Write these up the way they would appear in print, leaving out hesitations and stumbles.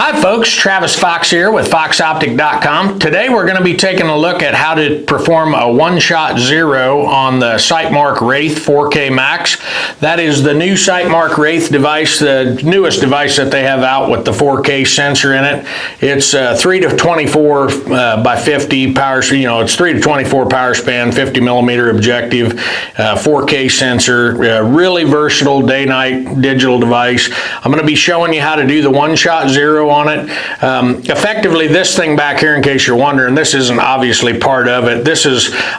Hi folks, Travis Fox here with foxoptic.com. Today we're going to be taking a look at how to perform a one-shot zero on the Sightmark Wraith 4K Max. That is the new Sightmark Wraith device, the newest device that they have out with the 4K sensor in it. It's 3 to 24 by 50 power, it's 3 to 24 power span, 50 millimeter objective, 4K sensor, really versatile day-night digital device. I'm going to be showing you how to do the one-shot zero on it. Effectively, this thing back here, in case you're wondering, this isn't obviously part of it.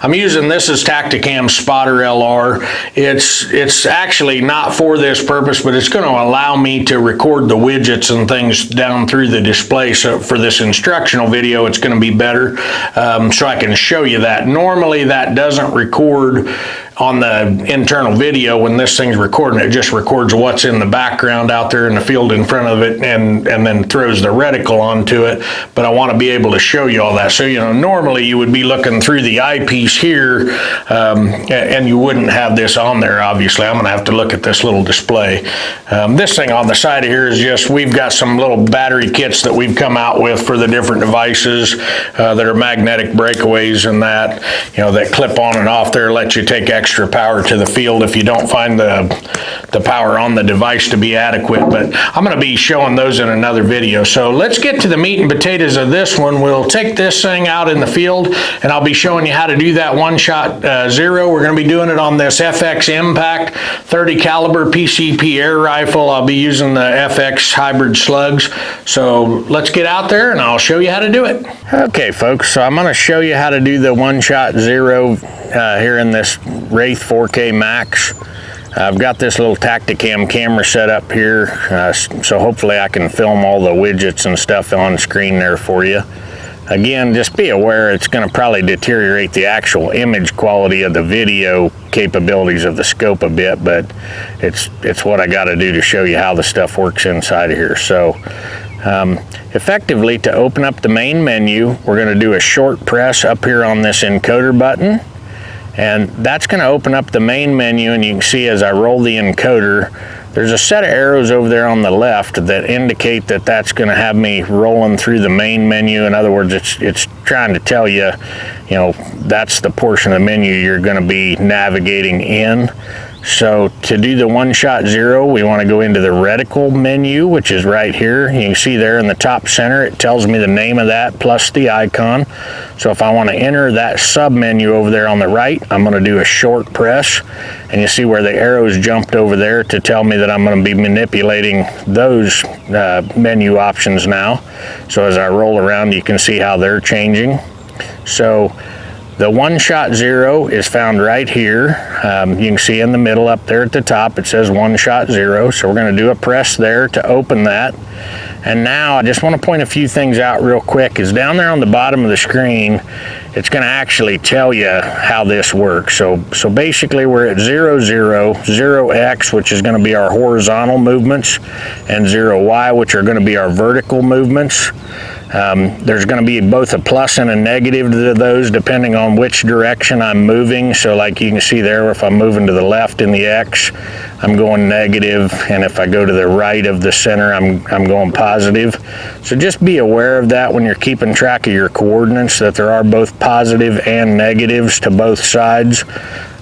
I'm using this as Tacticam Spotter LR. It's actually not for this purpose, but it's going to allow me to record the widgets and things down through the display. So for this instructional video, it's going to be better, so I can show you that. Normally, that doesn't record on the internal video. When this thing's recording, it just records what's in the background out there in the field in front of it, and then throws the reticle onto it. But I want to be able to show you all that. So normally you would be looking through the eyepiece here, and you wouldn't have this on there. Obviously, I'm going to have to look at this little display. This thing on the side of here is just, we've got some little battery kits that we've come out with for the different devices that are magnetic breakaways and that clip on and off there, let you take extra power to the field if you don't find the power on the device to be adequate. But I'm going to be showing those in another video. So let's get to the meat and potatoes of this one. We'll take this thing out in the field, and I'll be showing you how to do that one-shot zero. We're going to be doing it on this FX Impact 30 caliber PCP air rifle. I'll be using the FX hybrid slugs. So let's get out there and I'll show you how to do it. Okay folks, so I'm going to show you how to do the one-shot zero here in this Wraith 4K Max. I've got this little Tacticam camera set up here, so hopefully I can film all the widgets and stuff on screen there for you. Again, just be aware it's going to probably deteriorate the actual image quality of the video capabilities of the scope a bit, but it's what I got to do to show you how the stuff works inside of here. So effectively, to open up the main menu, we're going to do a short press up here on this encoder button. And that's going to open up the main menu, and you can see as I roll the encoder, there's a set of arrows over there on the left that indicate that that's going to have me rolling through the main menu. In other words, it's trying to tell you, that's the portion of the menu you're going to be navigating in. So to do the one-shot zero, we want to go into the reticle menu, which is right here. You can see there in the top center, it tells me the name of that plus the icon. So if I want to enter that sub-menu over there on the right, I'm going to do a short press. And you see where the arrows jumped over there to tell me that I'm going to be manipulating those menu options now. So as I roll around, you can see how they're changing. So the one-shot zero is found right here. You can see in the middle up there at the top, it says one-shot zero. So we're going to do a press there to open that. And now I just want to point a few things out real quick. Is down there on the bottom of the screen, it's going to actually tell you how this works. So basically we're at 0, 0, 0x, which is going to be our horizontal movements, and 0y, which are going to be our vertical movements. There's going to be both a plus and a negative to those depending on which direction I'm moving. So like you can see there, if I'm moving to the left in the X, I'm going negative, and if I go to the right of the center, I'm going positive. So just be aware of that when you're keeping track of your coordinates, that there are both positive and negatives to both sides.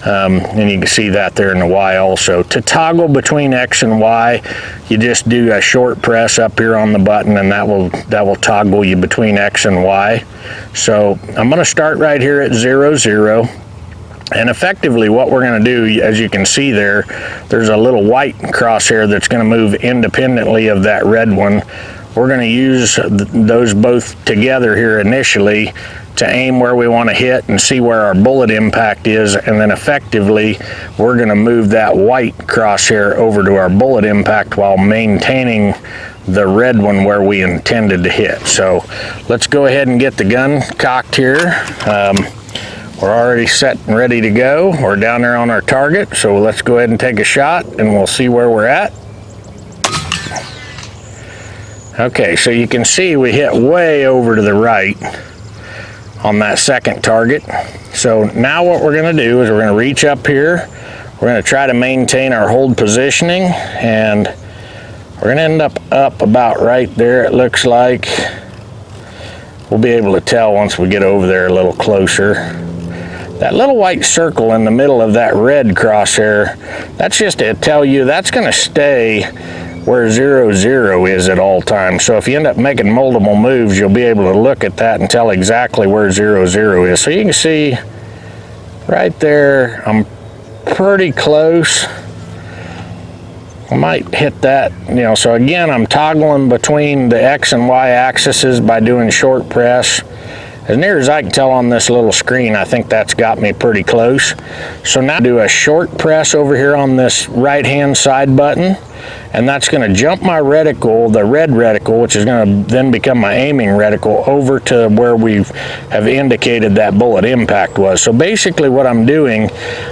And you can see that there in the Y also. To toggle between X and Y, you just do a short press up here on the button, and that will toggle you between X and Y. So I'm going to start right here at 0, 0. And effectively what we're going to do, as you can see there, there's a little white crosshair that's going to move independently of that red one. We're going to use those both together here initially to aim where we want to hit and see where our bullet impact is, and then effectively we're going to move that white crosshair over to our bullet impact while maintaining the red one where we intended to hit. So let's go ahead and get the gun cocked here. We're already set and ready to go. We're down there on our target, so let's go ahead and take a shot and we'll see where we're at. Okay, so you can see we hit way over to the right on that second target. So now what we're going to do is we're going to reach up here. We're going to try to maintain our hold positioning, and We're gonna end up about right there, it looks like. We'll be able to tell once we get over there a little closer. That little white circle in the middle of that red crosshair, that's just to tell you that's gonna stay where 0, 0 is at all times. So if you end up making multiple moves, you'll be able to look at that and tell exactly where 0, 0 is. So you can see right there, I'm pretty close. I might hit that, you know, so again, I'm toggling between the X and Y axes by doing short press. As near as I can tell on this little screen, I think that's got me pretty close. So now do a short press over here on this right-hand side button, and that's going to jump my reticle, the red reticle, which is going to then become my aiming reticle, over to where we have indicated that bullet impact was. So basically what I'm doing,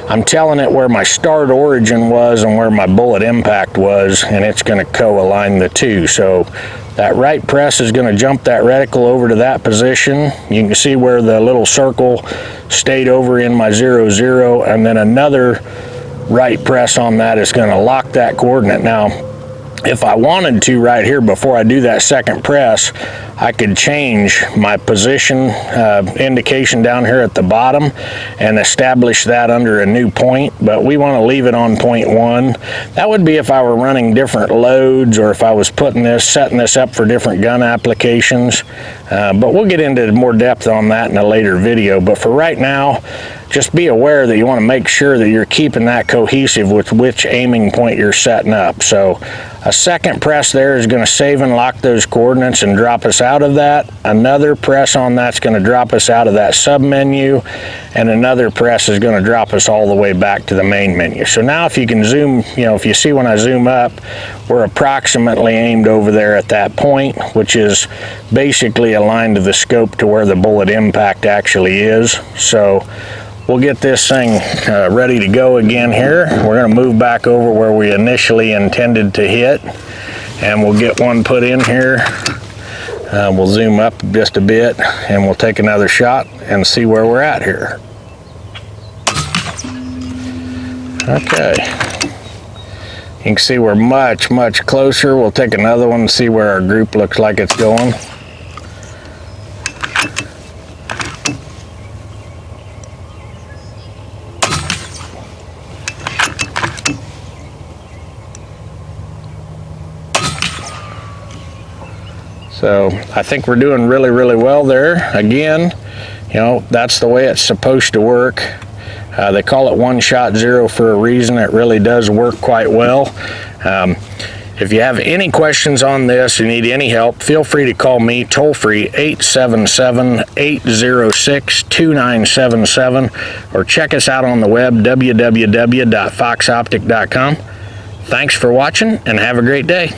I'm telling it where my start origin was and where my bullet impact was, and it's going to co-align the two. So that right press is going to jump that reticle over to that position. You can see where the little circle stayed over in my 0, 0, and then another right press on that is going to lock that coordinate. Now, if I wanted to right here before I do that second press, I could change my position indication down here at the bottom and establish that under a new point, but we want to leave it on point 1. That would be if I were running different loads or if I was setting this up for different gun applications, but we'll get into more depth on that in a later video. But for right now, just be aware that you want to make sure that you're keeping that cohesive with which aiming point you're setting up. So a second press there is going to save and lock those coordinates and drop us out of that. Another press on that's going to drop us out of that sub menu, and another press is going to drop us all the way back to the main menu. So now if you can zoom, you know, if you see when I zoom up, we're approximately aimed over there at that point, which is basically aligned to the scope to where the bullet impact actually is. So we'll get this thing ready to go again here. We're going to move back over where we initially intended to hit, and we'll get one put in here. We'll zoom up just a bit and we'll take another shot and see where we're at here. Okay. You can see we're much closer. We'll take another one and see where our group looks like it's going. So I think we're doing really well there. Again, you know, that's the way it's supposed to work. They call it one shot zero for a reason. It really does work quite well. If you have any questions on this or need any help, feel free to call me toll free 877-806-2977, or check us out on the web www.foxoptic.com. Thanks for watching and have a great day.